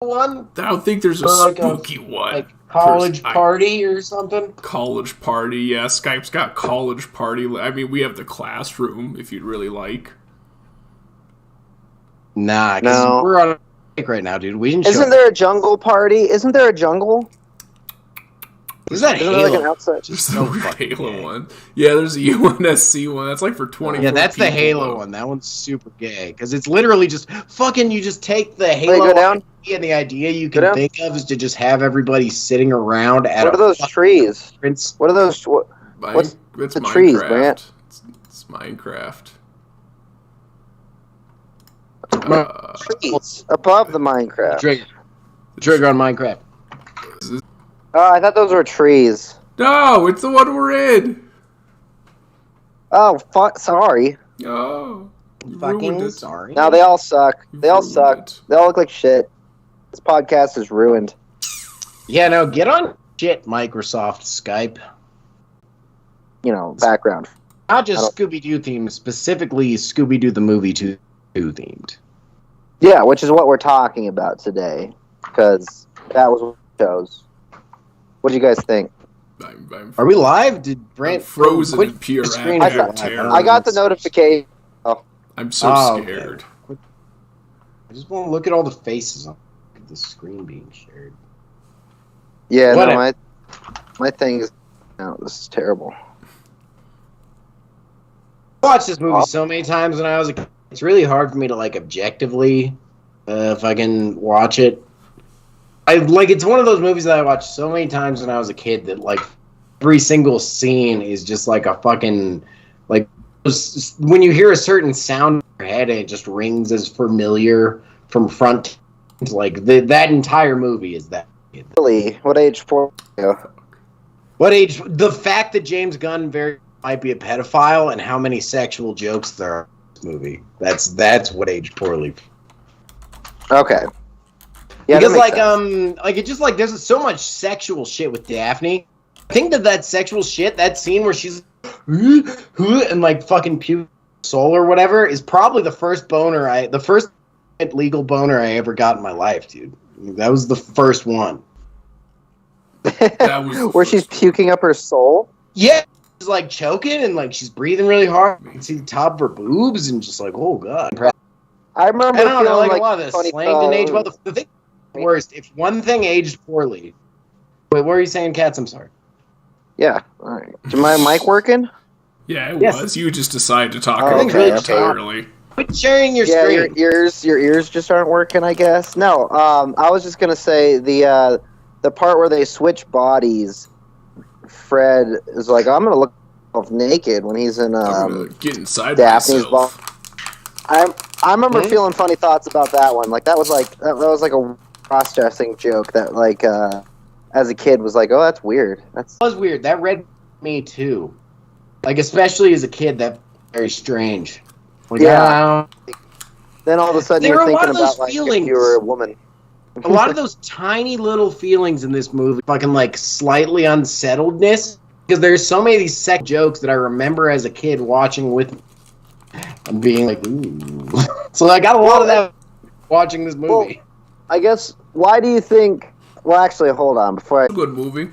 one? I don't think there's a spooky one. Like college party or something? College party, yeah. Skype's got college party. I mean, we have the classroom if you'd really like. Nah, because we're on a break right now, dude. We didn't. Isn't there a jungle party? Isn't there a jungle? Is that Halo? Like an outside? There's no Halo one. Yeah, there's a UNSC one. That's like for 20. Yeah, that's the Halo one. That one's super gay because it's literally just fucking. You just take the Halo idea, and the idea you can think of is to just have everybody sitting around at. What are those trees? What are those? What's the trees, Grant? It's Minecraft. Trees above the Minecraft. Trigger on Minecraft. I thought those were trees. No, it's the one we're in. Oh, sorry. Oh, fucking sorry. No, they all suck. They all suck. They all look like shit. This podcast is ruined. Yeah, no, get on shit, Microsoft Skype. You know, background. Not just Scooby-Doo themed, specifically Scooby-Doo the movie 2 themed. Yeah, which is what we're talking about today, because that was what we chose. What do you guys think? Are we live? Did Brent frozen in pure terror? I got the notification. Oh. I'm so scared. Okay. I just want to look at all the faces on the screen being shared. Yeah, no, my thing is... No, this is terrible. I watched this movie so many times when I was a kid. It's really hard for me to, like, objectively, if I can watch it. It's one of those movies that I watched so many times when I was a kid that, like, every single scene is just like a fucking, like, when you hear a certain sound in your head, it just rings as familiar from front to, like, that entire movie is that. Really? What age for you? What age? The fact that James Gunn might be a pedophile and how many sexual jokes there are in this movie. That's what aged poorly. Okay. Yeah, because it just like there's so much sexual shit with Daphne. I think that sexual shit, that scene where she's and like fucking puke soul or whatever, is probably the first legal boner I ever got in my life, dude. That was the first one. That was where she's puking up her soul? Yeah, she's like choking and like she's breathing really hard. You can see the top of her boobs and just like, oh god. I remember. I don't know, like a lot of this slang didn't age well. The thing worst, if one thing aged poorly. Wait, what were you saying, Cats? I'm sorry. Yeah. All right. Is my mic working? Yeah, it was. You just decided to talk entirely. Quit sharing your screen. Your ears just aren't working, I guess. No. I was just gonna say the part where they switch bodies. Fred is like, I'm gonna look naked when he's in get inside Daphne's ball. myself. I remember feeling funny thoughts about that one. Like that was like a cross-dressing joke that like as a kid was like, oh, that's weird. That was weird. That read me too. Like especially as a kid, that's very strange. Like, yeah. Then all of a sudden you're thinking about like if you were a woman. A lot of those tiny little feelings in this movie, fucking like slightly unsettledness, because there's so many of these sex jokes that I remember as a kid watching with and being like, ooh. So I got a lot of that watching this movie. Well, I guess, why do you think... Well, actually, hold on. Before It's a good movie.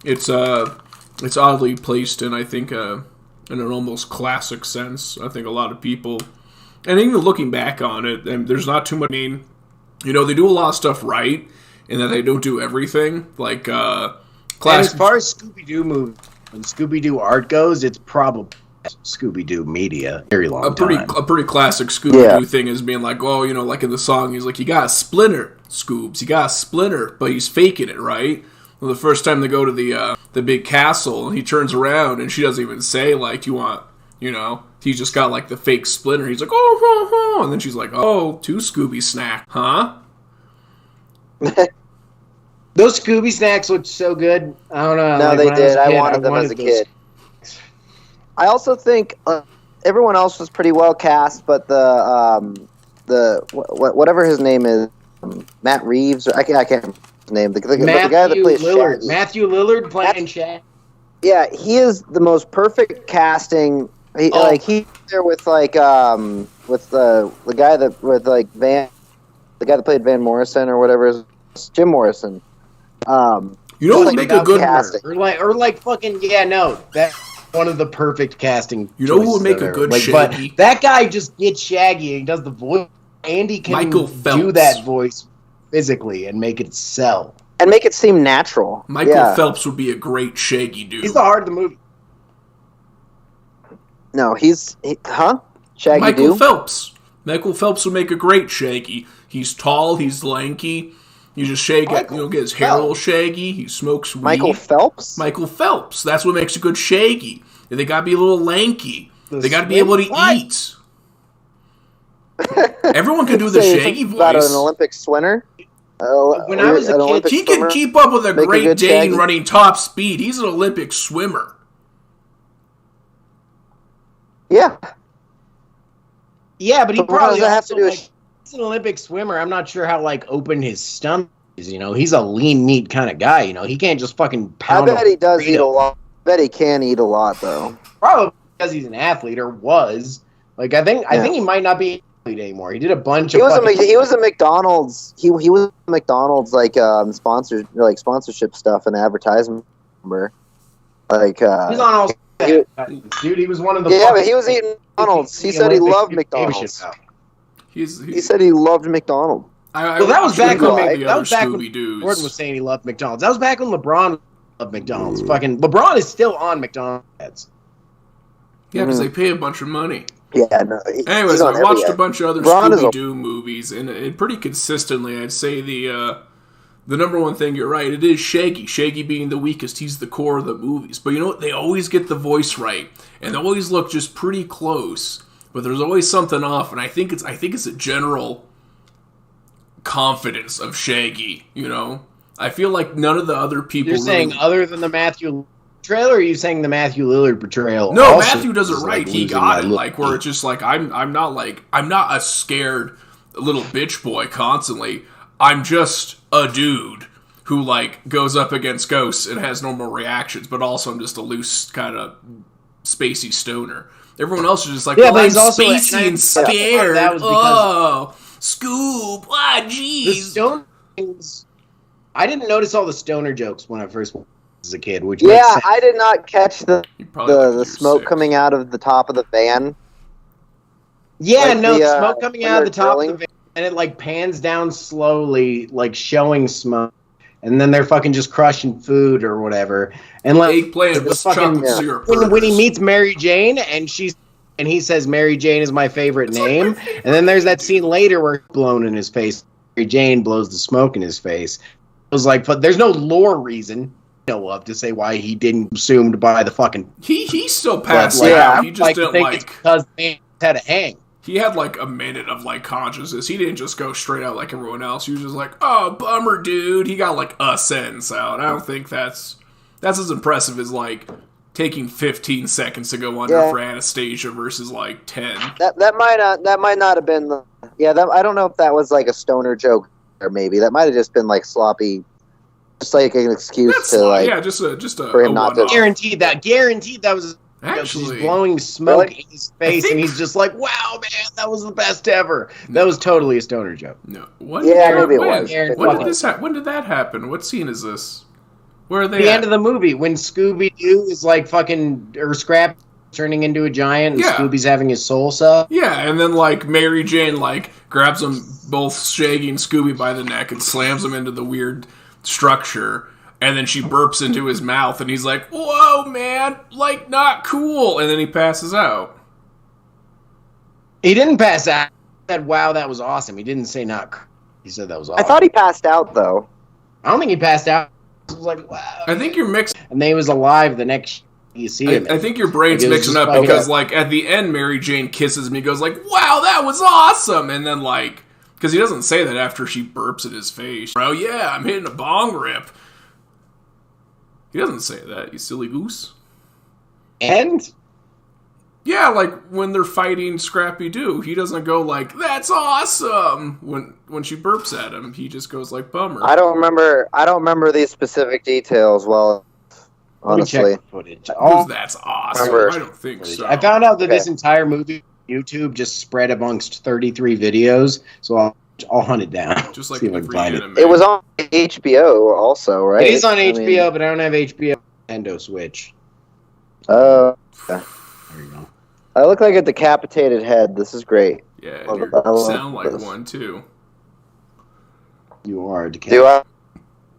It's oddly placed in, I think, in an almost classic sense. I think a lot of people... And even looking back on it, and there's not too much... I mean, you know, they do a lot of stuff right, and that they don't do everything. Like, classic... And as far as Scooby-Doo movies and Scooby-Doo art goes, it's probably... Scooby-Doo media very long time. A pretty classic Scooby-Doo thing is being like, oh, you know, like in the song, he's like, you got a splinter, Scoobs, you got a splinter, but he's faking it, right? Well, the first time they go to the big castle, he turns around and she doesn't even say like, you want, you know, he's just got like the fake splinter. He's like, oh, and then she's like, oh, 2 Scooby snack, huh? Those Scooby snacks looked so good. I don't know. No, they did. I wanted them as a kid. I also think everyone else was pretty well cast, but whatever his name is, Matt Reeves. I can't remember his name. The guy that plays Lillard. Shaggy. Matthew Lillard playing Shaggy. Yeah, he is the most perfect casting. Like he's there with like with the guy that with like Van the guy that played Van Morrison or whatever is Jim Morrison. You know who would make a good casting. or like fucking that's one of the perfect casting. You know who would make a good Shaggy? But that guy just gets Shaggy and he does the voice. Andy can do that voice physically and make it sell and make it seem natural. Michael Phelps would be a great Shaggy dude. He's the heart of the movie. No, Shaggy Michael Doo? Phelps. Michael Phelps would make a great Shaggy. He's tall. He's lanky. You just shake it. Get his hair a little shaggy. He smokes weed. Michael Phelps? Michael Phelps. That's what makes a good Shaggy. They got to be a little lanky. They got to be able to eat. Everyone can do the Shaggy voice. About an Olympic swimmer? When I was a kid, he can keep up with a Great Dane running top speed. He's an Olympic swimmer. Yeah. Yeah, but he probably does that have to do with... He's an Olympic swimmer. I'm not sure how open his stomach is. He's a lean meat kind of guy. He can't just fucking pound. I bet he does eat a lot. I bet he can eat a lot though. Probably because he's an athlete or was. I think he might not be an athlete anymore. He did a bunch of. He was a McDonald's. He was a McDonald's sponsorship stuff and advertisement. He's on all. Dude, he was one of the. Yeah, but he was eating McDonald's. He said he loved McDonald's. He said he loved McDonald's. That was back when Scooby-Doos. Gordon was saying he loved McDonald's. That was back when LeBron loved McDonald's. Fucking LeBron is still on McDonald's ads. Yeah, because they pay a bunch of money. Yeah, no. Anyways, I watched a bunch of other Scooby-Doo movies, and pretty consistently, I'd say the number one thing, you're right, it is Shaggy. Shaggy being the weakest, he's the core of the movies. But you know what? They always get the voice right, and they always look just pretty close. But there's always something off, and I think it's a general confidence of Shaggy. I feel like none of the other people. You're saying other than the Matthew portrayal, or are you saying the Matthew Lillard portrayal? No, Matthew does it right. He got it. Where it's just I'm not a scared little bitch boy constantly. I'm just a dude who goes up against ghosts and has normal reactions, but also I'm just a loose kind of spacey stoner. Everyone else is just but he's also spacey and scared. That was Scoob. Jeez. The stoner things, I didn't notice all the stoner jokes when I first was a kid. I did not catch the smoke coming out of the top of the van. Yeah, the smoke coming out of the top of the van, and it pans down slowly, showing smoke. And then they're fucking just crushing food or whatever. And eggplant with chocolate syrup. When he meets Mary Jane and he says Mary Jane is my favorite name. And then there's that scene later where it's blown in his face. Mary Jane blows the smoke in his face. It was but there's no lore reason to say why he didn't consumed by the fucking. He still passed out. He just didn't it's because they had a hang. He had a minute of consciousness. He didn't just go straight out like everyone else. He was just oh, bummer, dude. He got a sentence out. I don't think that's as impressive as taking 15 seconds to go under for Anastasia versus 10. That might not have been I don't know if that was a stoner joke or maybe that might have just been sloppy, just an excuse just for him not to. Guaranteed that was. Actually, he's blowing smoke in his face, and he's just wow, man, that was the best ever. That was totally a stoner joke. No, maybe it was. When did that happen? What scene is this? Where are they? The end of the movie when Scooby-Doo is or Scrap turning into a giant, and Scooby's having his soul sucked. Yeah, and then Mary Jane grabs them both, Shaggy and Scooby, by the neck and slams them into the weird structure. And then she burps into his mouth, and he's whoa, man, not cool. And then he passes out. He didn't pass out. He said, wow, that was awesome. He didn't say not cool. He said that was awesome. I thought he passed out, though. I don't think he passed out. He was wow. I think you're mixed. And then he was alive the next you see him. I think your brain's mixing up because, at the end, Mary Jane kisses him. He goes, wow, that was awesome. And then, because he doesn't say that after she burps at his face. Bro, yeah, I'm hitting a bong rip. He doesn't say that, you silly goose. And? Yeah, when they're fighting Scrappy-Doo, he doesn't go that's awesome when she burps at him. He just goes bummer. I don't remember these specific details honestly. Check the footage. That's awesome. I don't think so. I found out that this entire movie YouTube just spread amongst 33 videos, so I'll I'll hunt it down. Just like see if I can every find anime. It was on HBO also, right? It is on HBO, but I don't have HBO Nintendo Switch. Oh. There you go. I look like a decapitated head. This is great. Yeah, I you love sound like this. one too. You are Do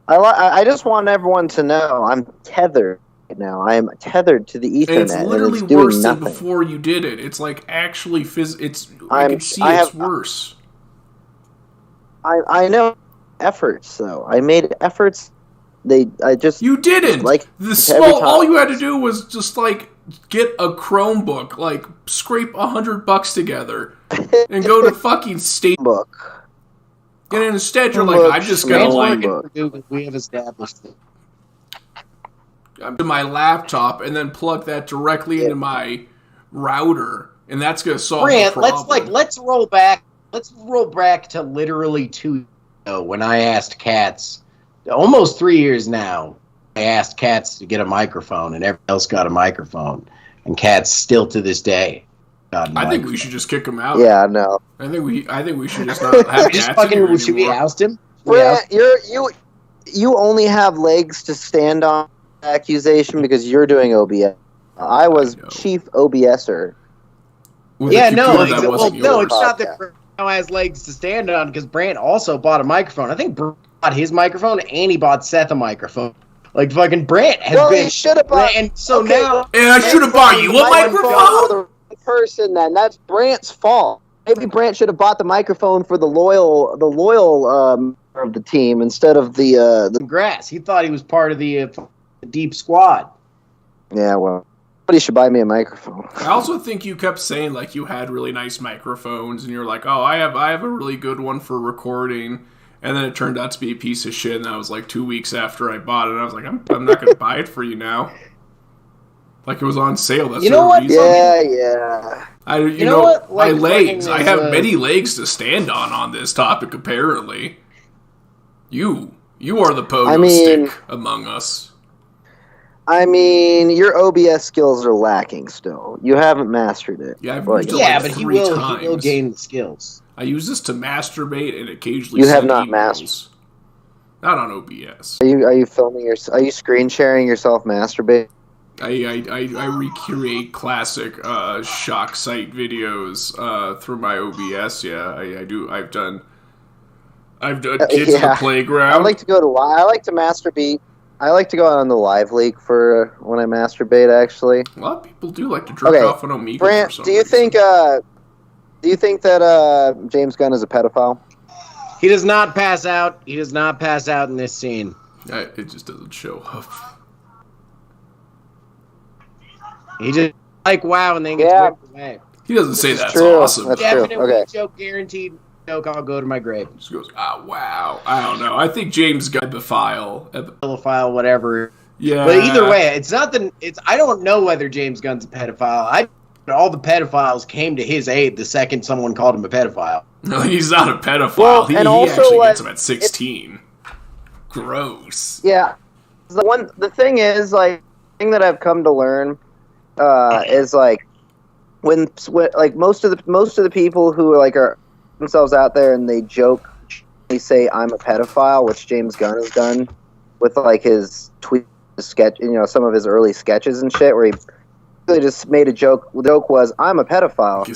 I just want everyone to know I'm tethered right now. I am tethered to the Ethernet. And it's literally and it's worse doing than before you did it. It's like actually I can see it's worse. I know efforts though. I made efforts. You didn't. All you had to do was just like get a Chromebook, like scrape $100 together, and go to fucking state book. And instead, you're like, I'm just gonna like we have established it. to my laptop and then plug that directly into my router, and that's gonna solve the problem. Let's roll back. Let's roll back to literally 2 years ago when I asked Katz, almost 3 years now. I asked Katz to get a microphone, and everyone else got a microphone, and Katz still to this day. I think we should just kick him out. Yeah, no. I think we should just not have Katz in here anymore. Should we oust him? Brent, you only have legs to stand on accusation because you're doing OBS. I was chief OBSer. Yeah, no, it's not that Brent now has legs to stand on because Brant also bought a microphone. I think Brant bought his microphone and he bought Seth a microphone. Like fucking Brant has been. He should have bought. And so now, and I should have bought you a microphone. Person, then that's Brant's fault. Maybe Brant should have bought the microphone for the loyal of the team instead of the grass. He thought he was part of the deep squad. Yeah, well, somebody should buy me a microphone. I also think you kept saying like you had really nice microphones, and you're like, oh, I have a really good one for recording, and then it turned out to be a piece of shit. And that was like 2 weeks after I bought it. And I was like, I'm not going to buy it for you now. Like it was on sale. That's the reason. Yeah. You know what? Like, my legs. I have many legs to stand on this topic. Apparently, you are the pogo stick among us. I mean, your OBS skills are lacking still. You haven't mastered it. Yeah, but he will gain the skills. I use this to masturbate and occasionally. You have not mastered. Not on OBS. Are you filming are you screen sharing yourself masturbating? I recreate classic shock site videos through my OBS. Yeah, I do. I've done kids at the playground. I like to masturbate. I like to go on the live leak for when I masturbate. Actually, a lot of people do like to jerk off on Omegle. Brant, for some do you think that James Gunn is a pedophile? He does not pass out. He does not pass out in this scene. It just doesn't show up. He just like wow and then gets whipped away. He doesn't say that's true. awesome. That's Definitely true. Okay. Joke, guaranteed joke. I'll go to my grave. Just goes, wow. I don't know. I think James got pedophile, whatever. Yeah. But either way, it's not the. It's I don't know whether James Gunn's a pedophile. All the pedophiles came to his aid the second someone called him a pedophile. No, he's not a pedophile. Well, he also, actually gets him at 16. Gross. Yeah. The thing is, like, the thing that I've come to learn is like when like most of the people who are themselves out there and they joke, they say I'm a pedophile, which James Gunn has done with like his tweet sketch, some of his early sketches and shit, where he really just made a joke. The joke was I'm a pedophile,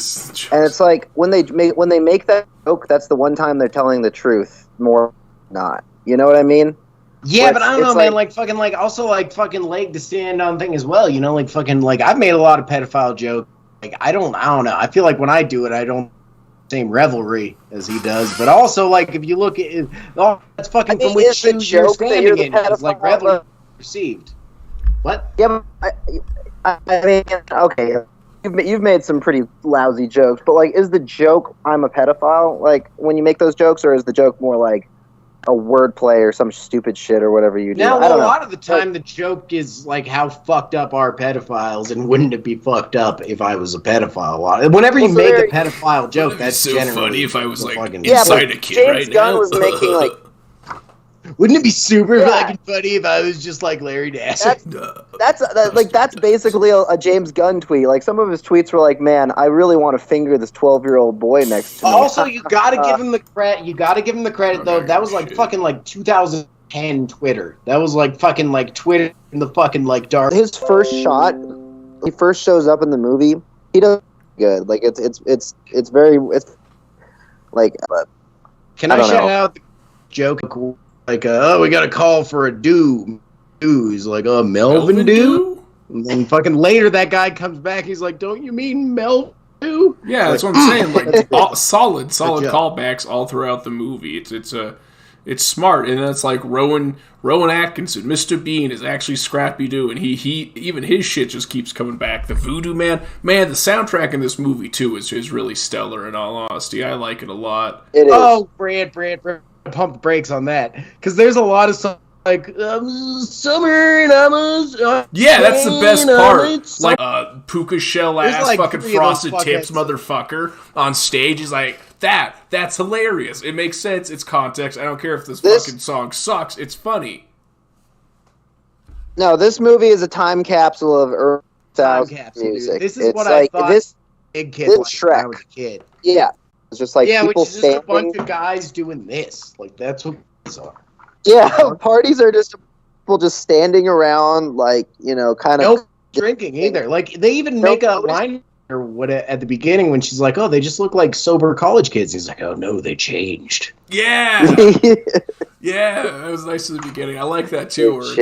and it's like when they make that joke, that's the one time they're telling the truth, more not. You know what I mean? Yeah, but I don't know, man. Like fucking, like also like fucking leg to stand on thing as well. Like fucking, like I've made a lot of pedophile jokes. Like I don't know. I feel like when I do it, I don't same revelry as he does. But also, like if you look at it, that's fucking from which shoes you're standing in. It's like revelry received. What? Yeah, but I mean, okay. You've made some pretty lousy jokes, but like, is the joke I'm a pedophile? Like when you make those jokes, or is the joke more like a wordplay or some stupid shit or whatever you do? Now, a lot of the time, the joke is like, how fucked up are pedophiles, and wouldn't it be fucked up if I was a pedophile? Whenever you make a pedophile joke, that's so generally funny if I was like fucking inside a kid James right Gunn now. was making like Wouldn't it be super fucking funny if I was just like Larry Nasser? That's basically a James Gunn tweet. Like, some of his tweets were like, "Man, I really want to finger this 12-year-old boy next to me." Also, you gotta give him the credit. You gotta give him the credit though. That was like fucking like 2010 Twitter. That was like fucking like Twitter in the fucking like dark. His first shot, he first shows up in the movie. He does good. Like it's like. Can I shout out the joke? Like, we got a call for a do. He's like, Melvin do? And then fucking later that guy comes back. He's like, don't you mean Melvin do? Yeah, that's what I'm saying. Like, solid callbacks all throughout the movie. It's smart, and it's like Rowan Atkinson, Mr. Bean is actually Scrappy-Doo, and he even his shit just keeps coming back. The Voodoo Man, the soundtrack in this movie too is really stellar. In all honesty, I like it a lot. It is. Oh, Brad, pump the brakes on that because there's a lot of songs like summer and yeah, that's the best part. Like puka shell ass like fucking frosted tips motherfucker on stage. He's like, that's hilarious. It makes sense. It's context. I don't care if this fucking song sucks. It's funny. No, this movie is a time capsule of early 2000s music. This is what I thought. Big kid this like Shrek. when I was a kid. Yeah, it's just like people which is just standing. a bunch of guys doing this. Like that's what these are. Yeah, parties are just people just standing around, like, kind of no drinking either. Like they even make a line or what at the beginning when she's like, "Oh, they just look like sober college kids." He's like, "Oh no, they changed." Yeah, yeah, that was nice in the beginning. I like that too. Where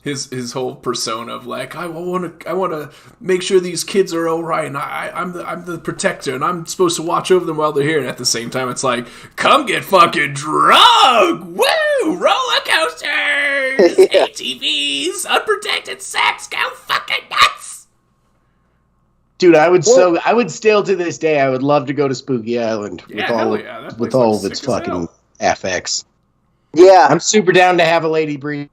it's his whole persona of like, I want to make sure these kids are all right, and I'm the protector, and I'm supposed to watch over them while they're here. And at the same time, it's like, come get fucking drunk, woo, roller coasters, ATVs, unprotected sex, go fucking nuts. Dude, I would still to this day, I would love to go to Spooky Island with all of its fucking FX. Yeah. I'm super down to have a lady breathe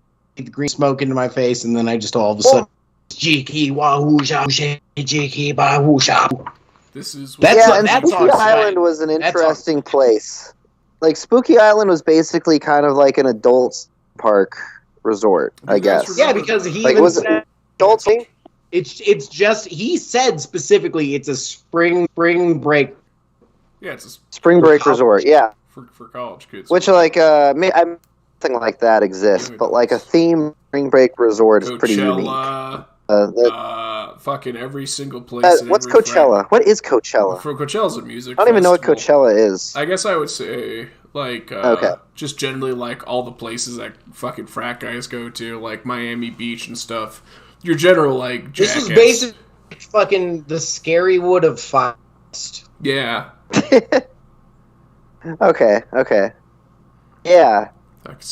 green smoke into my face, and then I just all of a sudden, Jiki Wahoo-sha, Jiki Wahoo-sha. Spooky Island was an interesting place. Like, Spooky Island was basically kind of like an adult park resort, I guess. Yeah, because he was it adult thing? It's just, he said specifically it's a spring break. Yeah, it's a spring break resort, yeah. For college kids. Which, like, something like that exists, but like a theme spring break resort is pretty unique. Fucking every single place. What's Coachella? What is Coachella? For Coachella's a music I don't even know what Coachella is. I guess I would say, like, just generally, like, all the places that fucking frat guys go to, like Miami Beach and stuff. Your general, like, jackass. This is basically fucking the Scarywood of Fast. Yeah. Okay. Yeah.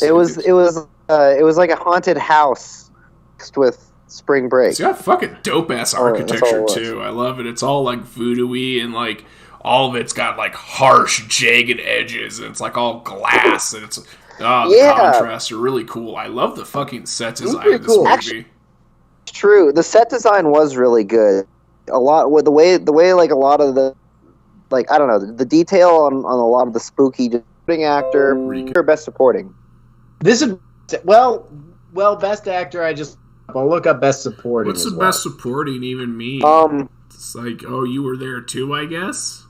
It was like a haunted house mixed with spring break. It's got fucking dope ass architecture too. I love it. It's all like voodoo-y and like all of it's got like harsh, jagged edges and it's like all glass and it's the contrasts are really cool. I love the fucking set design of this movie. Actually, it's true. The set design was really good. A lot with the way like a lot of the, like, I don't know, the detail on a lot of the spooky supporting actor or best supporting. This is best actor. I'll look up best supporting. What's the best supporting even mean? It's like, you were there too, I guess.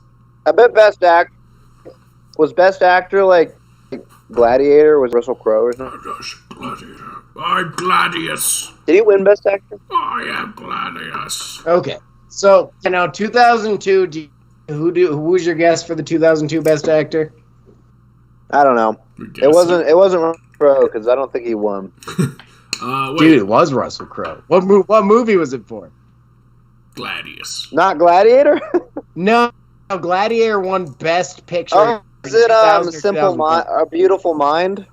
I bet best actor like Gladiator was Russell Crowe or something. Gladiator. I'm Gladius. Did he win best actor? I am Gladius. Okay, so now 2002. Who was your guess for the 2002 best actor? I don't know. It wasn't Russell Crowe because I don't think he won. Dude, it was Russell Crowe. What movie was it for? Gladius. Not Gladiator? No, Gladiator won Best Picture. Oh, is it Simple Mind? A Beautiful Mind?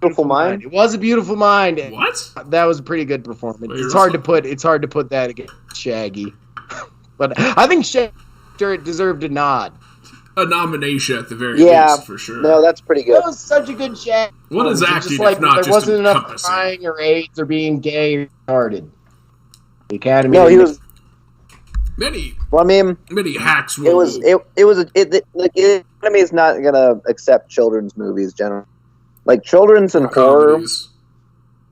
Beautiful Mind? It was A Beautiful Mind. What? That was a pretty good performance. It's hard to put that against Shaggy, but I think Shaggy deserved a nod. A nomination at the very least, for sure. No, that's pretty good. That was such a good Shaggy. What is acting like, if not there just wasn't enough encompassing? crying or AIDS or being gay or retarded. The Academy. No, he was. Many hacks. It was. The Academy is not gonna accept children's movies generally. Like children's and horror comedies.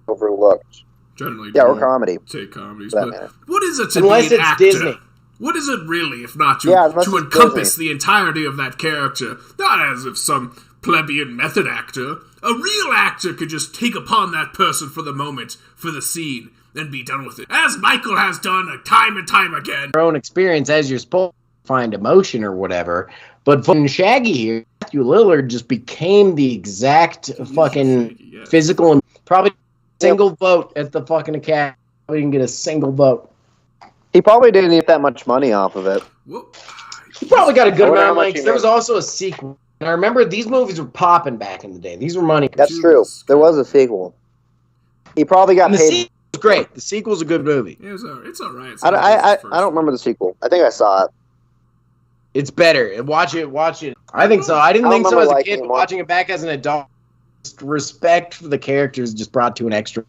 overlooked. Generally, Yeah, or comedy. Take comedies, That but matter. what is it to Unless be an it's actor? Disney. What is it really, if not to Unless to it's encompass Disney. the entirety of that character? Not as if some plebeian method actor. A real actor could just take upon that person for the moment, for the scene, and be done with it. As Michael has done time and time again. Your own experience as you're supposed to find emotion or whatever. But fucking Shaggy here, Matthew Lillard just became the exact fucking Shaggy, yeah. physical and probably single vote at the fucking Academy. We didn't get a single vote. He probably didn't get that much money off of it. Whoop. He probably got a good I wonder amount how of much money. he 'Cause there was made. also a sequel. And I remember these movies were popping back in the day. These were money. That's true. There was a sequel. He probably got And the paid. sequel was great. The sequel's a good movie. Yeah, it's alright. I don't remember the sequel. I think I saw it. It's better. Watch it. I think so. I didn't I don't think so remember as a liking kid, it but more. watching it back as an adult, respect for the characters just brought to an extra.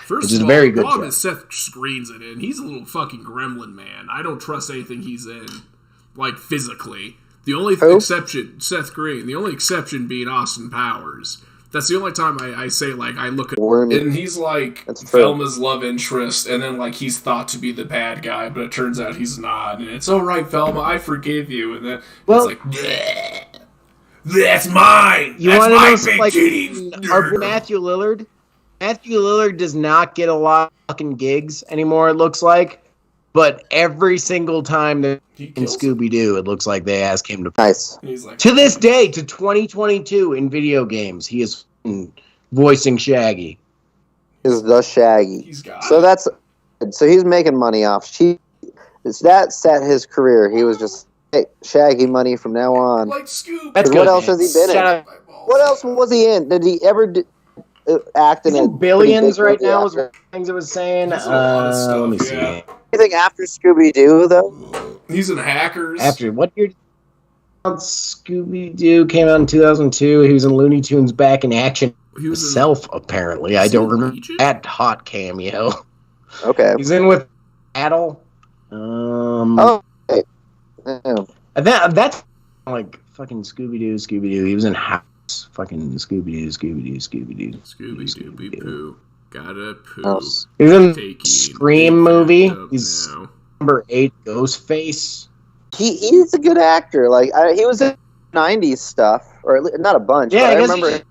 First Which is of a all, very the good problem show. is Seth screens it in. He's a little fucking gremlin, man. I don't trust anything he's in, like physically. The only Who? exception, Seth Green. The only exception being Austin Powers. That's the only time I say, like, I look at Wormy. and he's like That's true. Velma's love interest, and then like he's thought to be the bad guy, but it turns out he's not. And it's all right, Velma, I forgive you. And then Well- it's like, "Bleh. That's mine. You That's want to my know something big like titties." our Matthew Lillard? Matthew Lillard does not get a lot of fucking gigs anymore, it looks like. But every single time they're He in kills it. Scooby-Doo, it looks like they ask him to. Nice. And he's like, To this day, to 2022 in video games, he is voicing Shaggy. Is the Shaggy. he's got So it. that's so he's making money off. That set his career. He was just Shaggy money from now on. Like Scoob. That's What good, else man. has he been in? Shout out- What else was he in? Did he ever act in He's a in Billions pretty right big now. movie Was one after? of the things it was saying. He's in a lot of stuff, Let me see. yeah. Anything after Scooby-Doo though? He's in Hackers. After what year? Scooby-Doo came out in 2002. He was in Looney Tunes Back in Action he was himself, apparently. I Was he don't in remember Legion? that hot cameo. Okay. He's in with Adel. Oh. Okay. Yeah. That's like fucking Scooby-Doo. He was in House. Fucking Scooby-Doo. Scooby-Dooby Poo. Gotta poo. House. He was in Taking Scream big movie. fat dub He's now. number 8, Ghostface. He's a good actor. Like he was in '90s stuff, or not a bunch. Yeah, but I I guess remember.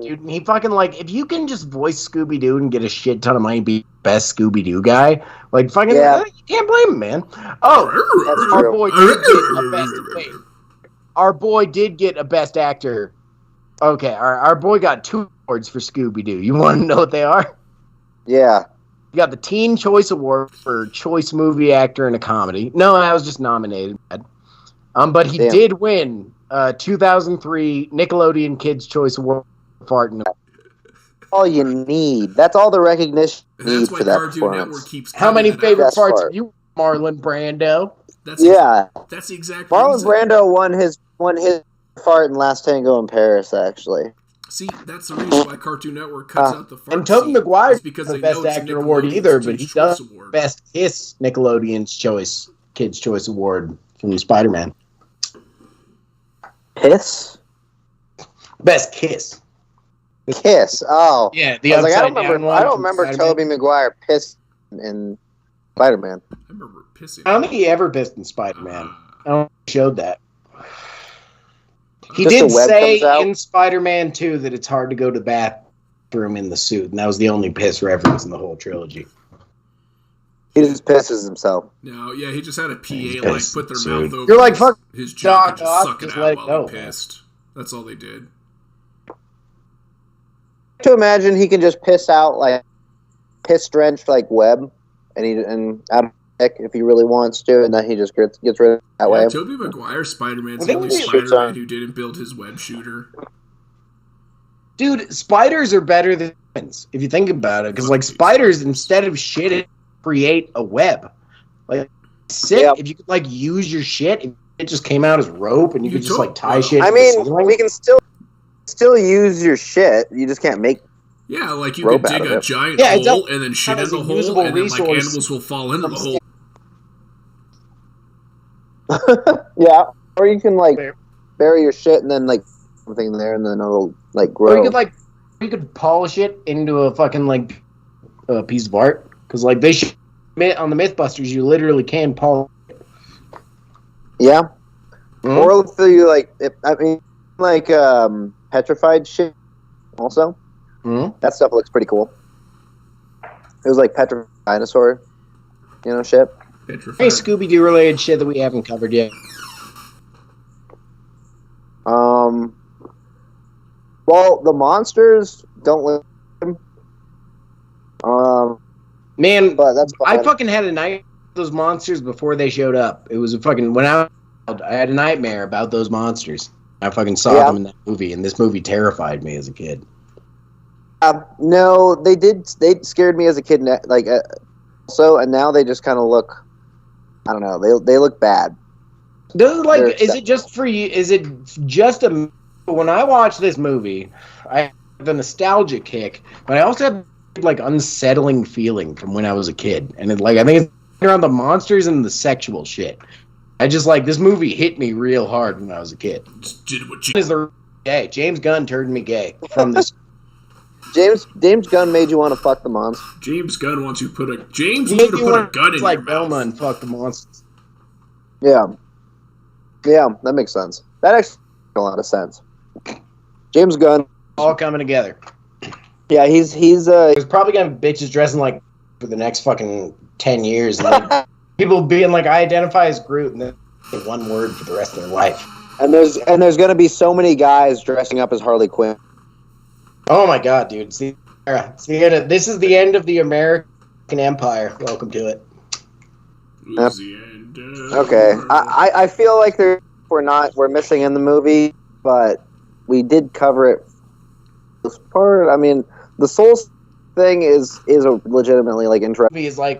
Dude, he fucking like if you can just voice Scooby-Doo and get a shit ton of money, be best Scooby-Doo guy, like fucking, Yeah. you can't blame him, man. Oh, That's our true. boy did get a best. Wait, our boy did get a best actor. Okay, our boy got 2 awards for Scooby-Doo. You want to know what they are? Yeah. He got the Teen Choice Award for Choice Movie Actor in a Comedy. No, I was just nominated. But he Damn. did win 2003 Nickelodeon Kids Choice Award for Farting. All you need. That's all the recognition you And need that's why for that Cartoon performance. Network keeps How many cutting it favorite out. Best parts part. of you, Marlon Brando? That's Yeah. That's the exact Marlon reason. Brando won his fart in Last Tango in Paris. Actually. See, that's the reason why Cartoon Network cuts out the fart And Tobey scene, Maguire is doesn't because the they Best know it's Actor award Nickelodeon's either, but he Kids' does Choice Award. Best Kiss Nickelodeon's Kids Choice Award from Spider-Man. Piss. Best Kiss. Kiss. Oh. Yeah, I was like, I don't remember Tobey Maguire pissed in Spider-Man. I remember pissing. I don't think he ever pissed in Spider-Man. I don't think he showed that. He Just did the web say comes out? in Spider-Man 2 that it's hard to go to the bathroom in the suit, and that was the only piss reference in the whole trilogy. He just pisses himself. No, yeah, he just had a PA He's like pissed, put their dude. mouth over You're like, fuck, his junk and Doc, just suck it just out let it while go, he man. pissed. That's all they did. To imagine he can just piss out like piss drenched like web, and out of heck if he really wants to, and then he just gets rid of it that way. Tobey Maguire Spider-Man's I the think only we- Spider-Man who didn't build his web shooter. Dude, spiders are better than humans, if you think about it. Because, like, spiders, instead of shit, create a web. Like, sick, Yeah. if you could, like, use your shit, if it just came out as rope, and you You could just, don't- like, tie shit I to the mean, ceiling. we can still use your shit. You just can't make. Yeah, like you Rope could dig out of a it. giant Yeah, it's hole a- and then shit in as the a hole, usable and then like resource. animals will fall into the hole. Yeah, or you can like Fair. bury your shit and then like something there, and then it'll like Or grow. you could, like, you could polish it into a fucking like a piece of art because like they should on the MythBusters you literally can polish it. Yeah. Or if you like, petrified shit. Also, that stuff looks pretty cool. It was like petrified dinosaur, shit. Petrified. Hey, Scooby-Doo related shit that we haven't covered yet. Well, the monsters don't look. Man, but that's fine. I fucking had a nightmare about those monsters before they showed up. It was a fucking I had a nightmare about those monsters. I fucking saw them in that movie, and this movie terrified me as a kid. No, they did. They scared me as a kid, and now they just kind of look. I don't know. They look bad. Is it just for you? Is it just a? When I watch this movie, I have the nostalgia kick, but I also have like unsettling feeling from when I was a kid, and I think it's around the monsters and the sexual shit. I just this movie hit me real hard when I was a kid. James Gunn turned me gay from this. James Gunn made you want to fuck the monster. James Gunn wants you to put a gun in your mouth. Belma and fuck the monsters. Yeah, that makes sense. That actually makes a lot of sense. James Gunn, all coming together. Yeah, he's probably gonna have bitches dressing like for the next fucking 10 years, and people being like, "I identify as Groot," and then one word for the rest of their life. And there's gonna be so many guys dressing up as Harley Quinn. Oh my god, dude! It's the end. This is the end of the American Empire. Welcome to it. Okay, I feel like we're missing in the movie, but we did cover it. This part, I mean, the Soul thing is a legitimately interesting. Is I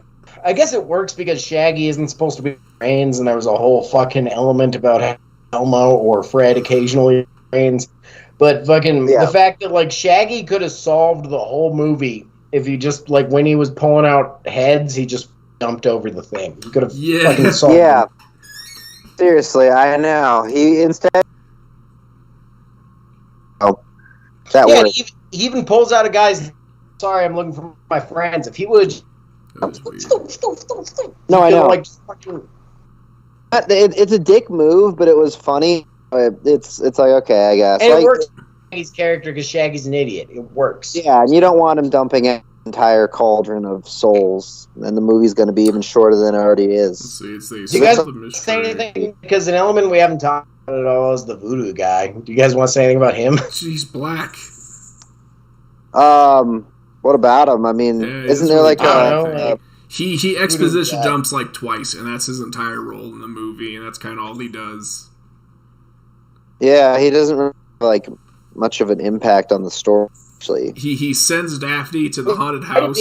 guess it works because Shaggy isn't supposed to be brains, and there was a whole fucking element about Elmo or Fred occasionally brains. But the fact that Shaggy could have solved the whole movie if he just when he was pulling out heads, he just dumped over the thing. He could have fucking solved it. Seriously, I know. He instead. Oh, that worked. He even pulls out a guy's. Sorry, I'm looking for my friends. If he would. No, I know. It's a dick move, but it was funny. It's okay, I guess. And it works for Shaggy's character because Shaggy's an idiot. It works. Yeah, and you don't want him dumping an entire cauldron of souls, and the movie's going to be even shorter than it already is. Do you guys say anything? Because an element we haven't talked about at all is the voodoo guy. Do you guys want to say anything about him? He's black. What about him? I mean, isn't there he exposition dumps twice, and that's his entire role in the movie, and that's kind of all he does. Yeah, he doesn't have much of an impact on the story. Actually, he sends Daphne to the haunted house.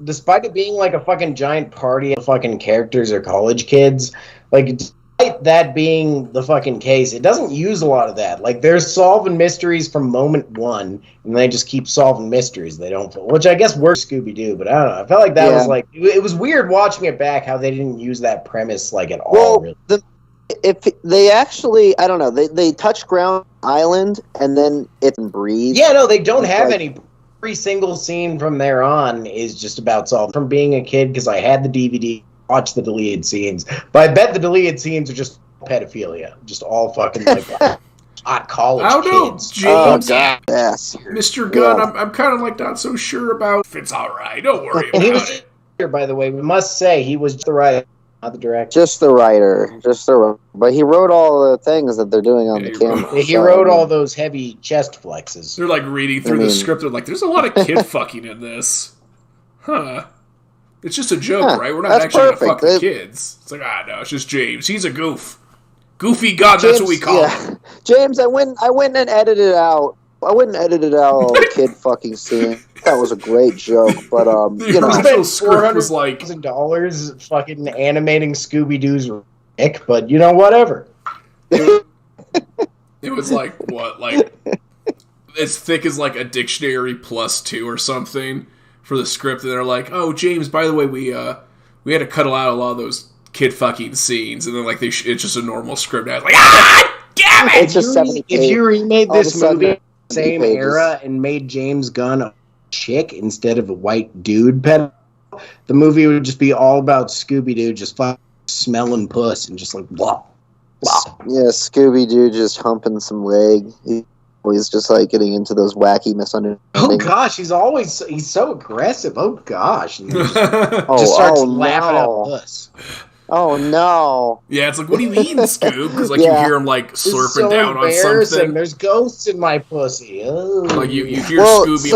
Despite it being a fucking giant party of fucking characters or college kids, despite that being the fucking case, it doesn't use a lot of that. They're solving mysteries from moment one, and they just keep solving mysteries. They don't, which I guess works Scooby-Doo, but I don't know. I felt like that was it was weird watching it back how they didn't use that premise at all. Well, really. If they actually, I don't know, they touch ground island and then it breathes. Yeah, no, they don't have any. Every single scene from there on is just about solving. From being a kid, because I had the DVD, watched the deleted scenes, but I bet the deleted scenes are just pedophilia, just all fucking hot college kids. James, yes. Mr. Gunn, I'm kind of not so sure about. If it's all right, don't worry about it. Here, by the way, we must say he was the writer. Not the director. Just the writer. But he wrote all the things that they're doing on the camera. He wrote all those heavy chest flexes. They're reading through the script. They're there's a lot of kid fucking in this. Huh. It's just a joke, right? We're not actually going to fuck the kids. It's no, it's just James. He's a goof. Goofy God, that's what we call him. James, I went and edited out. I wouldn't edit it out all the kid fucking scene. That was a great joke, but the original script was $400,000 fucking animating Scooby-Doo's Rick, but whatever. It was what, as thick as a dictionary +2 or something for the script, and they're oh, James, by the way, we had to cut out a lot of those kid fucking scenes, and then it's just a normal script. I was damn it! It's just if you remade this movie same era and made James Gunn a chick instead of a white dude pedophile, the movie would just be all about Scooby-Doo just fucking smelling puss and just like blah. Yeah, Scooby-Doo just humping some leg. He's just like getting into those wacky misunderstandings. Oh gosh, he's so aggressive. Oh gosh. And just starts laughing at puss. Oh no! Yeah, it's like, what do you mean, Scoob? Because like you hear him like slurping down on something. There's ghosts in my pussy. Oh. Like you hear Scooby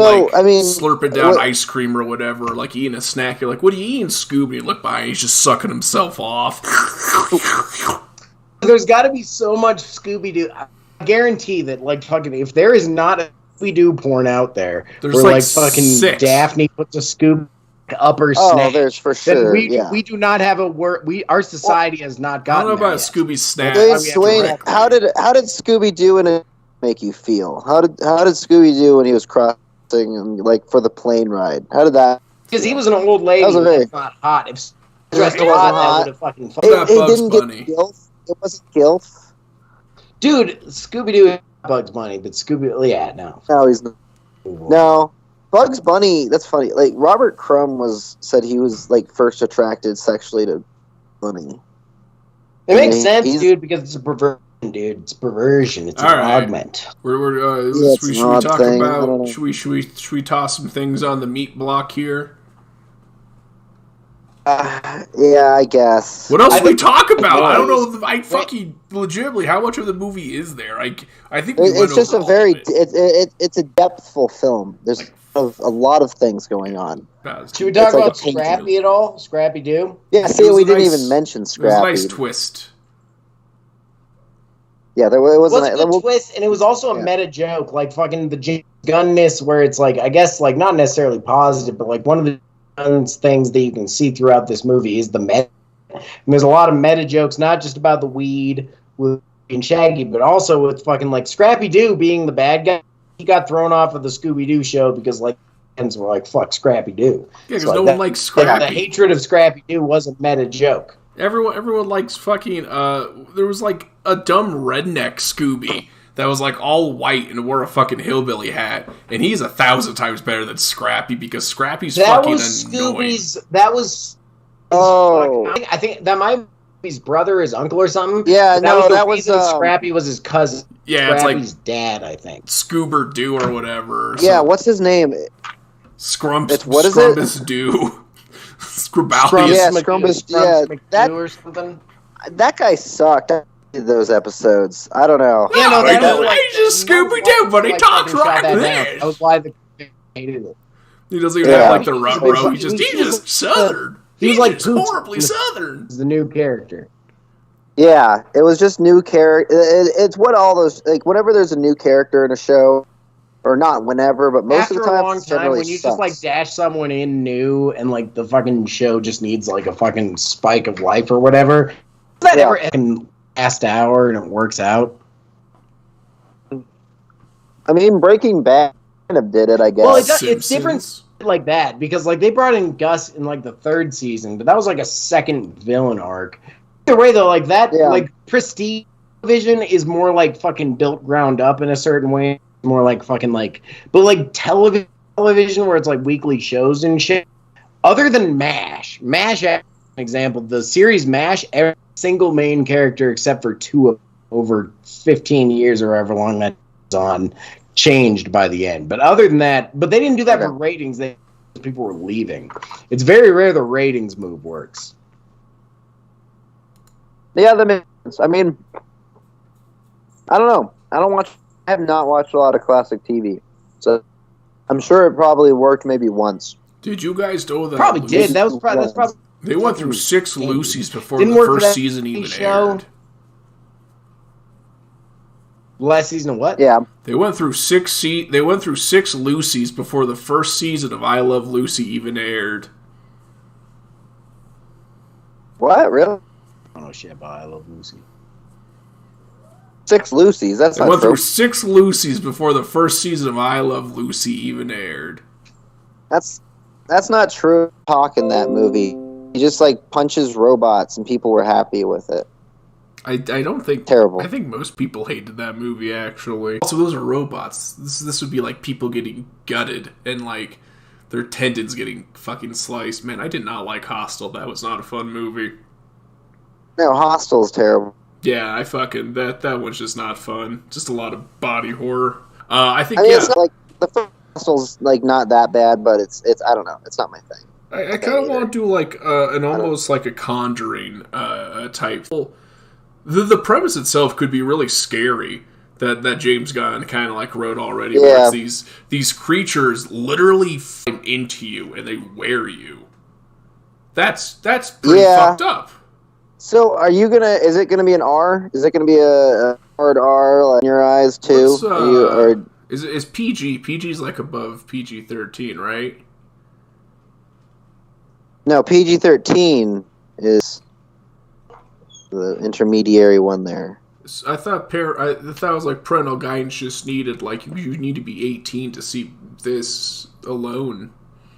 slurping down ice cream or whatever, like eating a snack. You're like, what are you eating, Scooby? You look by, and he's just sucking himself off. There's got to be so much Scooby-Doo. I guarantee that like fucking if there is not a Scooby-Doo porn out there, there's where like fucking 6. Daphne puts a Scooby upper snack. There's for sure. We do not have a word. Our society has not gotten. I don't know about Scooby snack. Dwayne, how did Scooby-Doo and it make you feel? How did Scooby-Doo when he was crossing and like for the plane ride? How did that? Because he was an old lady. That's not hot. If dressed wasn't hot, hot. Would have fucking. It didn't get gilf. It wasn't gilf. Dude, Scooby-Doo is Bugs Bunny, but no. No, he's not. No. Bugs Bunny, that's funny. Like Robert Crumb said he was like first attracted sexually to Bunny. It makes sense, dude, because it's a perversion, dude. It's perversion. It's an augment. Should we toss some things on the meat block here? Yeah, I guess. What else do we talk about? I don't know. I fucking legitimately, how much of the movie is there? I think it's just a very it's a depthful film. There's a lot of things going on. Should we talk about Scrappy at all? Scrappy-Doo? Yeah, see, we didn't even mention Scrappy. It was a nice twist. Yeah, there was a good twist, and it was also a meta joke, like fucking the James Gunn-ness, where it's like, I guess, like not necessarily positive, but like one of the things that you can see throughout this movie is the meta. And there's a lot of meta jokes, not just about the weed with being Shaggy, but also with fucking like Scrappy-Doo being the bad guy. He got thrown off of the Scooby-Doo show because like fans were like, fuck Scrappy-Doo. Yeah, because no one likes Scrappy. The hatred of Scrappy-Doo was a meta joke. Everyone likes fucking there was like a dumb redneck Scooby that was like all white and wore a fucking hillbilly hat, and he's 1,000 times better than Scrappy because Scrappy's fucking annoying. That was I think that might be his brother, his uncle, or something. Yeah, that was Scrappy was his cousin. Yeah, Scrappy's dad, I think. Scoober-Doo or whatever. Yeah, what's his name? Scrumpus-Doo. Scrubalius. Yeah, Scrumpus. Yeah, that or something. That guy sucked. Those episodes. I don't know. Yeah, no, he's just Scooby-Doo, but he talks like this. That was why the hated it. He doesn't even have like the rut row. He's just southern. He's like horribly southern. He's the new character. Yeah, it was just new character. It's what all those like. Whenever there's a new character in a show, or not whenever, but most of the time, after a long time, when you just like dash someone in new, and like the fucking show just needs like a fucking spike of life or whatever. That ever last hour and it works out. I mean, Breaking Bad kind of did it, I guess. Well, it's different like that because like they brought in Gus in like the 3rd season, but that was like a second villain arc. Either way, though, like that, like Prestige Vision is more like fucking built ground up in a certain way, more like fucking like, but like television where it's like weekly shows and shit. Other than MASH, example, the series MASH, every single main character except for 2 of over 15 years or however long that was on changed by the end. But other than that, but they didn't do that for ratings. People were leaving. It's very rare the ratings move works. Yeah, that makes sense. I mean, I don't know. I have not watched a lot of classic TV, so I'm sure it probably worked maybe once. Did you guys know that? Probably did. That's probably. They went through 6 Lucy's before the first season even aired. Last season of what? Yeah. They went through 6 Lucy's before the first season of I Love Lucy even aired. What? Really? I don't know shit about I Love Lucy. 6 Lucy's. That's they went through 6 Lucy's before the first season of I Love Lucy even aired. That's not true talk in that movie. He just like punches robots and people were happy with it. I don't think Terrible. I think most people hated that movie actually. Also, those are robots. This would be like people getting gutted and like their tendons getting fucking sliced. Man, I did not like Hostel. That was not a fun movie. No, Hostel's terrible. Yeah, I fucking that one's just not fun. Just a lot of body horror. I think it's not like the first Hostel's like not that bad, but it's I don't know. It's not my thing. I kind of want to do like an almost like a Conjuring type. Well, the premise itself could be really scary. That James Gunn kind of like wrote already. Yeah. Where it's these creatures literally fit into you and they wear you. That's pretty fucked up. So is it gonna be an R? Is it gonna be a hard R like in your eyes too? Is PG? PG's like above PG-13, right? No, PG-13 is the intermediary one there. I thought it was like parental guidance just needed, like, you need to be 18 to see this alone,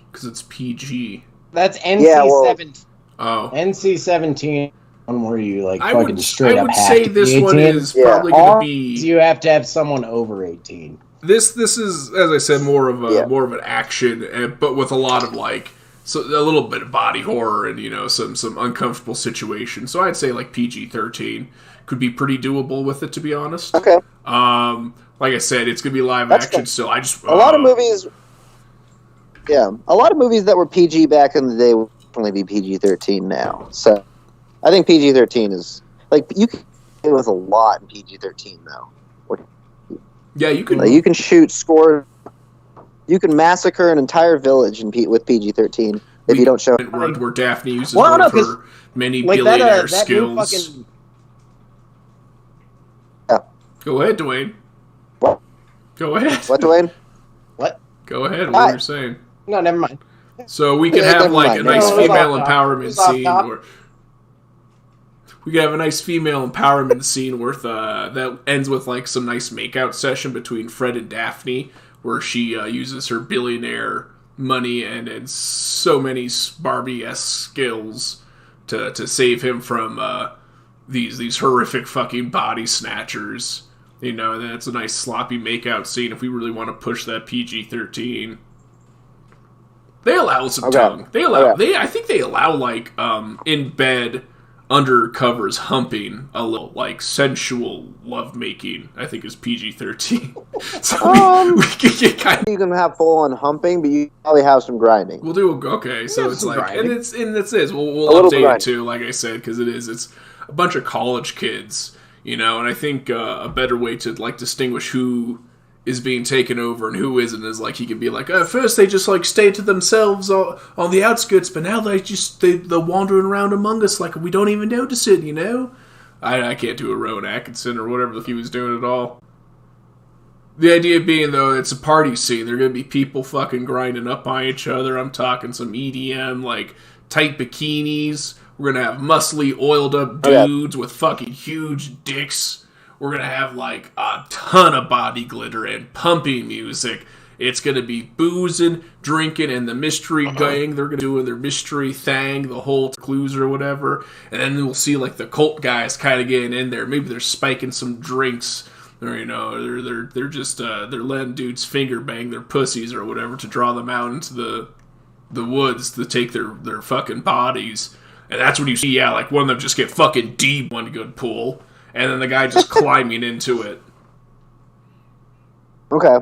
because it's PG. That's NC-17. Oh. NC-17, one where you, like, fucking straight up have to be 18. I would say this one is probably going to be... You have to have someone over 18. This is, as I said, more of an action, but with a lot of, like, so a little bit of body horror and, you know, some uncomfortable situations. So I'd say, like, PG-13 could be pretty doable with it, to be honest. Okay. Like I said, it's gonna be live action, so I just a lot of movies. Yeah, a lot of movies that were PG back in the day will definitely be PG-13 now. So I think PG-13 is like you can do with a lot in PG-13 now. Yeah, you can. Like, you can score. You can massacre an entire village with PG-13 if you don't show. Where Daphne uses one of her many billionaire skills. Go ahead, Dwayne. What? Go ahead. What, Dwayne? What? Go ahead. What are you saying? No, never mind. So we could have like a nice female empowerment scene where we could have a nice female empowerment scene worth that ends with like some nice makeout session between Fred and Daphne, where she uses her billionaire money and so many Barbie-esque skills to save him from these horrific fucking body snatchers. You know, and then it's a nice sloppy makeout scene if we really want to push that PG-13. They allow some tongue. I think they allow like in bed undercovers humping a little, like sensual lovemaking. I think is PG-13. So we can get kind of... You can have full on humping, but you probably have some grinding. We'll do so it's like grinding. and it's we'll update it too, like I said, because it's a bunch of college kids. You know, and I think a better way to like distinguish who is being taken over and who isn't is like he can be like, at first they just like stay to themselves on the outskirts, but now they're wandering around among us like we don't even notice it. You know, I can't do a Rowan Atkinson or whatever the he was doing at all. The idea being though, it's a party scene. There are gonna be people fucking grinding up on each other. I'm talking some EDM like tight bikinis. We're going to have muscly, oiled-up dudes with fucking huge dicks. We're going to have, like, a ton of body glitter and pumping music. It's going to be boozing, drinking, and the mystery gang. They're going to do their mystery thing, the whole clues or whatever. And then we'll see, like, the cult guys kind of getting in there. Maybe they're spiking some drinks. Or, you know, they're just, they're letting dudes finger bang their pussies or whatever to draw them out into the woods to take their fucking bodies. And that's when you see, like one of them just get fucking deep one good pull, and then the guy just climbing into it. Okay.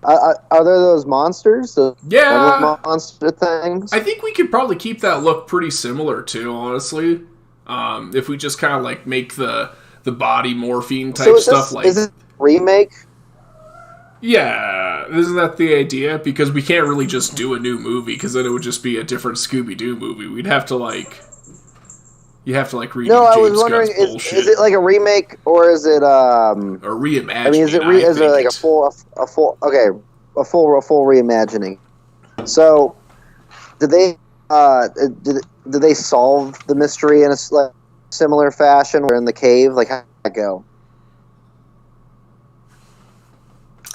Are there those monsters? Monster things? I think we could probably keep that look pretty similar too, honestly. If we just kind of like make the body morphine type stuff like... Is it a remake? Yeah, isn't that the idea? Because we can't really just do a new movie, because then it would just be a different Scooby-Doo movie. We'd have to, like... You have to, like, redo No, I James was wondering, Gunn's is it like a remake, or is it, a reimagining, I mean, is it like a full reimagining? So, did they solve the mystery in a like, similar fashion? Or in the cave? Like, how'd that go?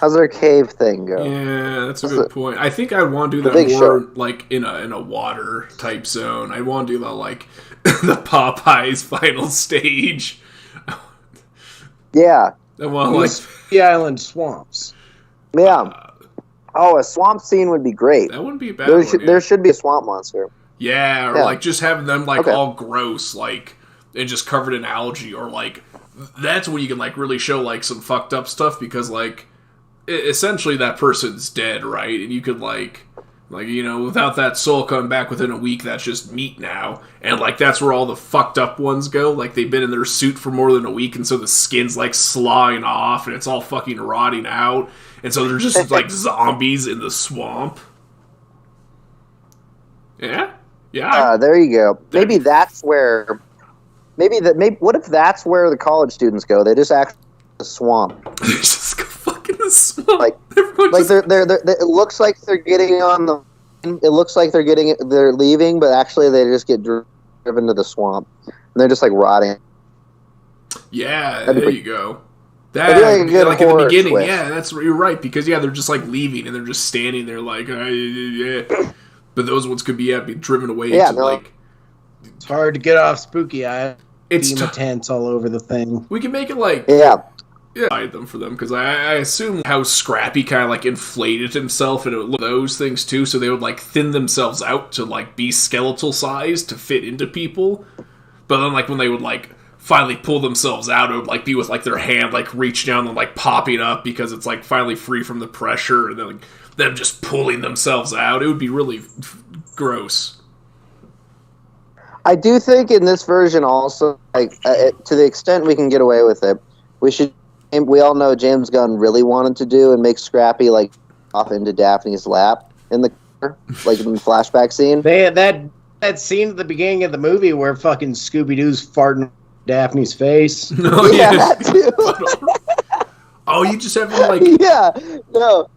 How's their cave thing go? Yeah, that's a good point. I think I'd want to do that more show. Like in a water type zone. I want to do that like the Popeyes final stage. Yeah. I want like the island swamps. Yeah. A swamp scene would be great. That wouldn't be a bad. There should be a swamp monster. Yeah, or like just having them like all gross, like and just covered in algae, or like that's when you can like really show like some fucked up stuff because like essentially that person's dead, right? And you could like without that soul coming back within a week, that's just meat now, and like that's where all the fucked up ones go. Like they've been in their suit for more than a week, and so the skin's like sloughing off, and it's all fucking rotting out, and so they're just like zombies in the swamp. Yeah. There you go. Maybe that's where. Maybe what if that's where the college students go? They just act the swamp. They just go fucking the swamp. Like it looks like they're getting on the. It looks like they're leaving, but actually they just get driven to the swamp, and they're just like rotting. Yeah, there you go. That like in the beginning, twist. Yeah, you're right because they're just like leaving and they're just standing there like, yeah. But those ones could be driven away to like. It's hard to get off Spooky Eye. It's tents all over the thing. We can make it like hide them for them because I assume how Scrappy kind of like inflated himself and it would look those things too, so they would like thin themselves out to like be skeletal size to fit into people. But then like when they would like finally pull themselves out, it would like be with like their hand like reach down and like popping up because it's like finally free from the pressure and then like them just pulling themselves out. It would be really gross. I do think in this version also, like to the extent we can get away with it, we all know James Gunn really wanted to do and make Scrappy like off into Daphne's lap in the like in the flashback scene. They had that scene at the beginning of the movie where fucking Scooby-Doo's farting Daphne's face. No, that too. Oh, you just have to like no.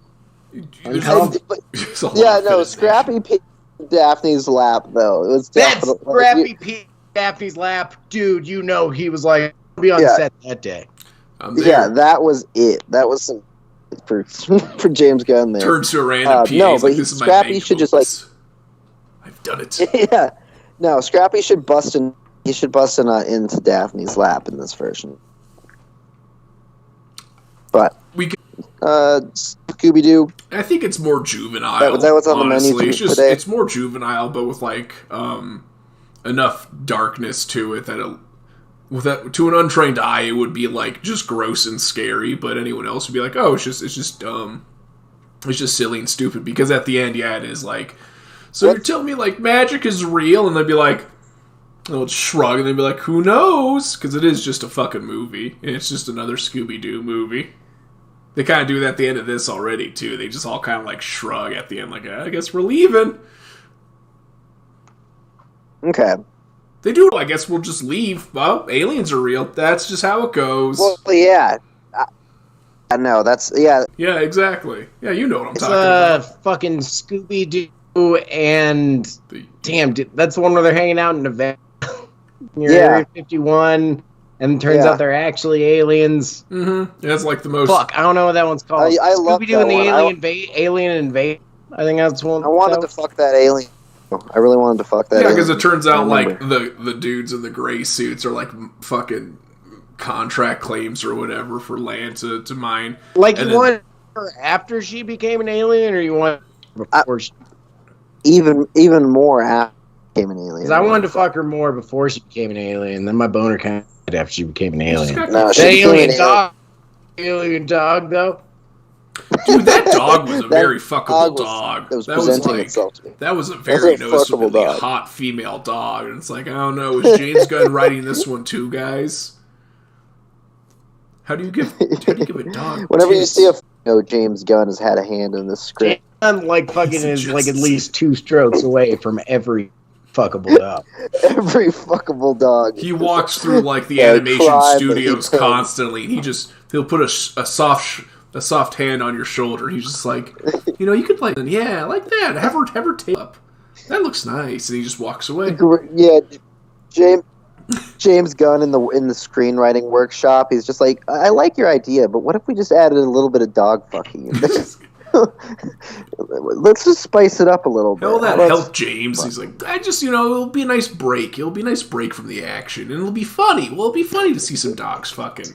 Scrappy peed Daphne's lap though. It was Scrappy peed Daphne's lap, dude. You know he was like be on set that day. That was it. That was some for James Gunn there. Turns to a random piece. No, but Scrappy should just like. I've done it. Yeah, no. Scrappy should bust in. He should bust into Daphne's lap in this version. But we can. Scooby-Doo. I think it's more juvenile. That was on honestly. The menu today. It's more juvenile, but with like enough darkness to it that to an untrained eye it would be like just gross and scary, but anyone else would be like, oh, it's just silly and stupid because at the end, it is like, so you're telling me like magic is real, and they'd be like, they'll shrug and they'd be like, who knows? Because it is just a fucking movie, and it's just another Scooby-Doo movie. They kind of do that at the end of this already, too. They just all kind of, like, shrug at the end, like, I guess we're leaving. Okay. They do, I guess we'll just leave. Well, aliens are real. That's just how it goes. Well, yeah. I know, that's, yeah. Yeah, exactly. Yeah, you know what I'm talking about. Fucking Scooby-Doo and... Damn, dude, that's the one where they're hanging out in Nevada. Near Area 51... And it turns out they're actually aliens. Mm-hmm. Yeah, it's like the most... Fuck, I don't know what that one's called. I love Scooby-Doo and the Alien Invade. I think that's one. I wanted to fuck that alien. I really wanted to fuck that alien. Yeah, because it turns out, like, the dudes in the gray suits are, like, fucking contract claims or whatever for land to mine. Like, you want her after she became an alien, or you want before she... Even more after she became an alien. Because I wanted to fuck her more before she became an alien, then my boner kind of... after she became an alien. No, alien dog, though. Dude, that dog was a very fuckable dog. That was presenting itself to me. That was a very noticeably hot female dog. And it's like, I don't know, is James Gunn writing this one too, guys? How do you give a dog Whenever you see James Gunn has had a hand in this script. James Gunn, like, fucking is, like, at least 2 strokes away from every fuckable dog. Every fuckable dog. He walks through like the animation studios constantly, and he'll put a soft hand on your shoulder. He's just like, you could like, yeah, like that. Have her tail up. That looks nice, and he just walks away. Yeah, James Gunn in the screenwriting workshop. He's just like, I like your idea, but what if we just added a little bit of dog fucking in there? Let's just spice it up a little bit. Hell, that helped James. He's like, it'll be a nice break. It'll be a nice break from the action, and it'll be funny. Well, it'll be funny to see some dogs fucking.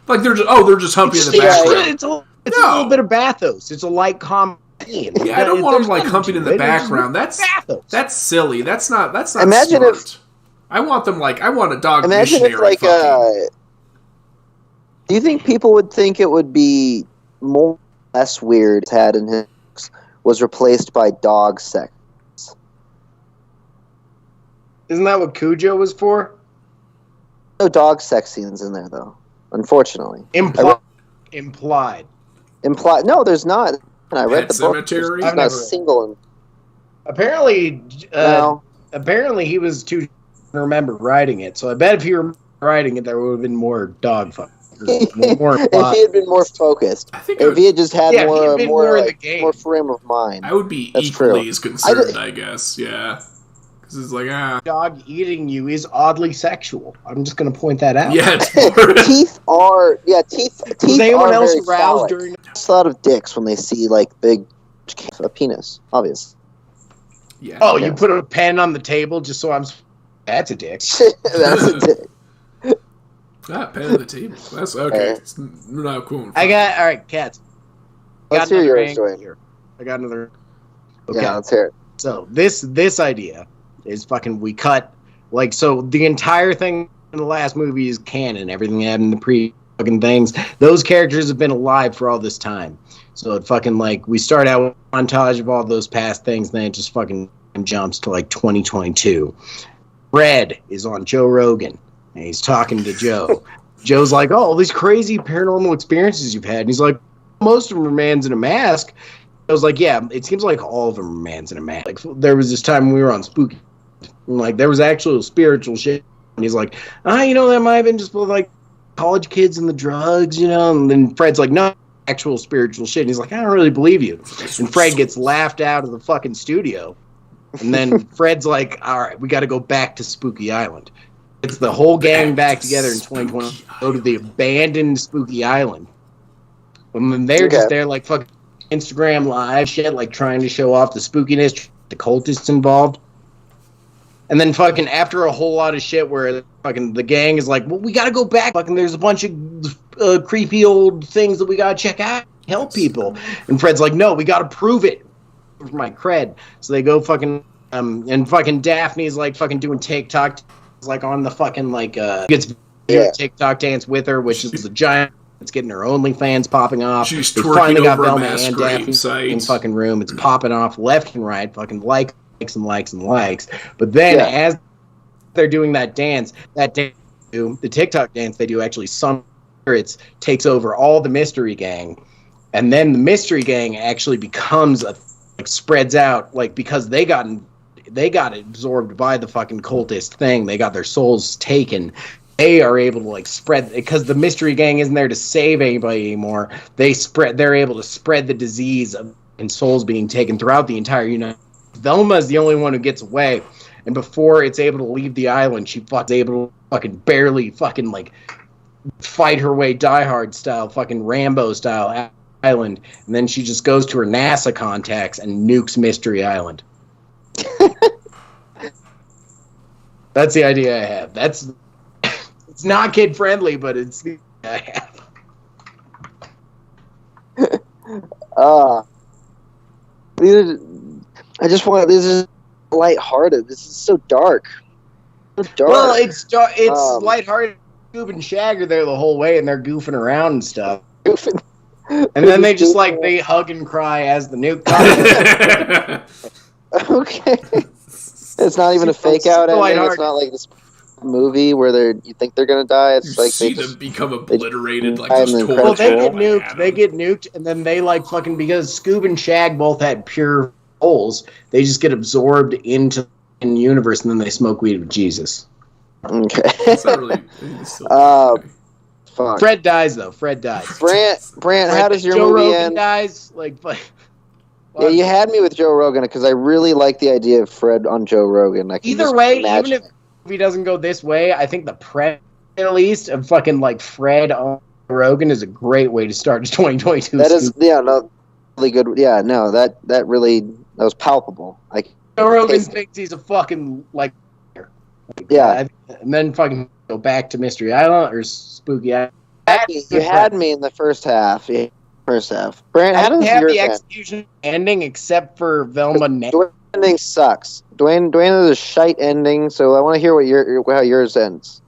Like they're just humping in the background. It's a little bit of bathos. It's a light comedy. Yeah, I don't want them like humping in the background. That's silly. That's not Imagine smart. I want a dog imagine missionary. If do you think people would think it would be more less weird if had in his was replaced by dog sex? Isn't that what Cujo was for? No dog sex scenes in there, though. Unfortunately, implied. No, there's not. And I read Pet the book. Cemetery? There's not a single. Apparently, No. apparently he was too to remember writing it. So I bet if he were writing it, there would have been more dog fuck. If he had been more focused, if he had just had more frame of mind, I would be equally as concerned, I guess. Yeah, because it's like dog eating you is oddly sexual. I'm just going to point that out. Yeah, teeth are Teeth anyone are else very aroused phallic. during? It's a lot of dicks when they see like a penis, obvious. Yeah. Oh, you put a pen on the table just so I'm. That's a dick. That's a dick. Pen on the table. That's okay. It's not cool. All right, cats. Let's hear your story. Here. I got another. Okay. Yeah, let's hear it. So this idea is fucking. We cut so the entire thing in the last movie is canon. Everything that happened in the pre fucking things. Those characters have been alive for all this time. So it fucking we start out with a montage of all those past things, then it just fucking jumps to 2022. Fred is on Joe Rogan. And he's talking to Joe. Joe's like, oh, all these crazy paranormal experiences you've had. And he's like, most of them are mans in a mask. I was like, yeah, it seems like all of them are mans in a mask. There was this time when we were on Spooky. And, there was actual spiritual shit. And he's like, that might have been just college kids and the drugs, And then Fred's like, no, actual spiritual shit. And he's like, I don't really believe you. And Fred gets laughed out of the fucking studio. And then Fred's like, all right, we got to go back to Spooky Island. It's the whole gang back together in 2020. Go to the abandoned Spooky Island. And then they're just there fucking Instagram live shit, trying to show off the spookiness, the cultists involved. And then fucking after a whole lot of shit where fucking the gang is like, well, we gotta go back. Fucking there's a bunch of creepy old things that we gotta check out, help people. And Fred's like, no, we gotta prove it for my cred. So they go fucking, and fucking Daphne's fucking doing TikTok. On the fucking gets TikTok dance with her, which is a giant. It's getting her OnlyFans popping off. She's finally twerking got over Velma a mass and grave Daphne site. in fucking room. It's popping off left and right. Fucking likes and likes and likes. But then as they're doing that dance, the TikTok dance they do actually some spirits takes over all the mystery gang, and then the mystery gang actually becomes spreads out because they got absorbed by the fucking cultist thing. They got their souls taken. They are able to spread because the mystery gang isn't there to save anybody anymore. They're able to spread the disease of souls being taken throughout the entire United. Velma is the only one who gets away, and before it's able to leave the island, she's able to fucking barely fucking fight her way Die Hard style, fucking Rambo style island, and then she just goes to her NASA contacts and nukes Mystery Island. That's the idea I have. It's not kid friendly, but it's the idea I have. I just want this is lighthearted. This is so dark. So dark. Well, it's lighthearted. Scoob and Shag are there the whole way, and they're goofing around and stuff. And then they just they hug and cry as the nuke comes. Okay. It's not even a fake out ending. It's not like this movie where you think they're gonna die. It's you see them become obliterated, they get nuked, and then they fucking because Scoob and Shag both had pure souls. They just get absorbed into the universe, and then they smoke weed with Jesus. Okay. That's not really. Fuck. Fred dies though. Fred dies. Brant, how does your Joe movie Rogan end? Dies Yeah, you had me with Joe Rogan because I really like the idea of Fred on Joe Rogan. Either way, movie doesn't go this way, I think the premise, at least, of fucking like Fred on Rogan is a great way to start 2022. That is, really good. Yeah, no, that was palpable. Joe Rogan thinks he's a fucking like yeah, and then fucking go back to Mystery Island or Spooky Island. You had me in the first half. Yeah, first half. Brant, how does have yours the end? execution ending except for Velma? Dwayne's ending sucks. Dwayne has a shite ending, so I want to hear how yours ends.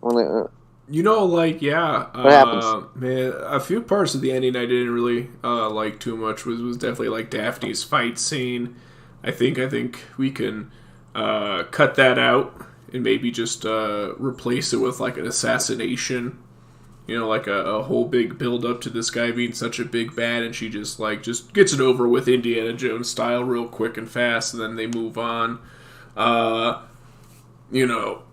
You know, like, yeah. What happens? Man, a few parts of the ending I didn't really like too much. Was definitely like Daphne's fight scene. I think we can cut that out and maybe just replace it with like an assassination. You know, like a whole big build up to this guy being such a big bad, and she just gets it over with Indiana Jones style real quick and fast, and then they move on. You know,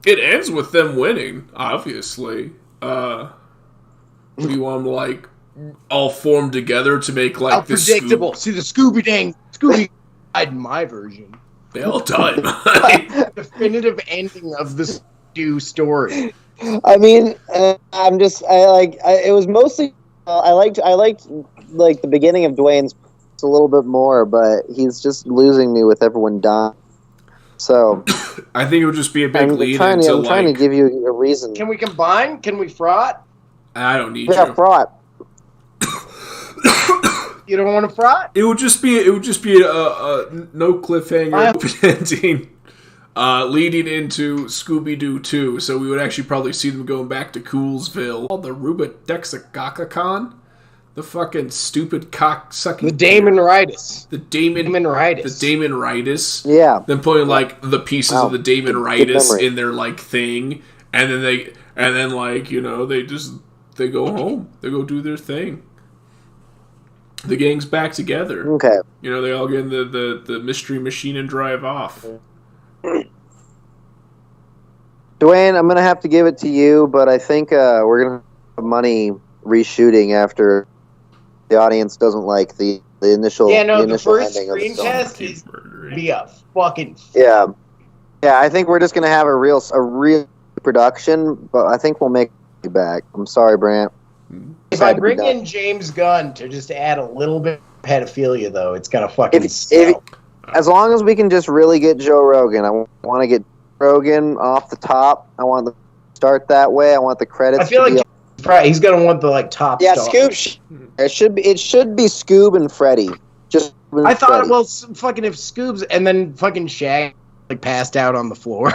it ends with them winning, obviously. Do you want them to, like, all form together to make, like, how predictable. See, the Scooby died in my version. They all died. Definitive ending of the Scooby-Doo story. I mean, it was mostly, I liked like the beginning of Dwayne's a little bit more, but he's just losing me with everyone dying. So I think it would just be a big lead I'm into trying to give you a reason. Can we combine? Can we fraught? I don't need Yeah, you. fraught. You don't want to fraught? It would just be a no cliffhanger open ending. Leading into Scooby-Doo 2, so we would actually probably see them going back to Coolsville. Oh, the Rubidexacocacon? The fucking stupid cock-sucking... The Damon-ritis. The Damon-ritis. The Damon-ritis. Yeah. Then putting, like, the pieces of the Damon-ritis in their, like, thing. And then they go home. They go do their thing. The gang's back together. Okay. You know, they all get in the mystery machine and drive off. Dwayne, I'm going to have to give it to you, but I think we're going to have money reshooting after the audience doesn't like the initial the first ending screen of the test is be a fucking... Yeah, I think we're just going to have a real production, but I think we'll make it back. I'm sorry, Brant. If I bring in James Gunn to just add a little bit of pedophilia, though, it's going to fucking sell. As long as we can just really get Joe Rogan. I want to get Rogan off the top. I want to start that way. I want the credits. I feel like he's going to want the top yeah, star. Scoob. It should be Scoob and Freddy. Just I thought, well, fucking if Scoob's and then fucking Shag passed out on the floor.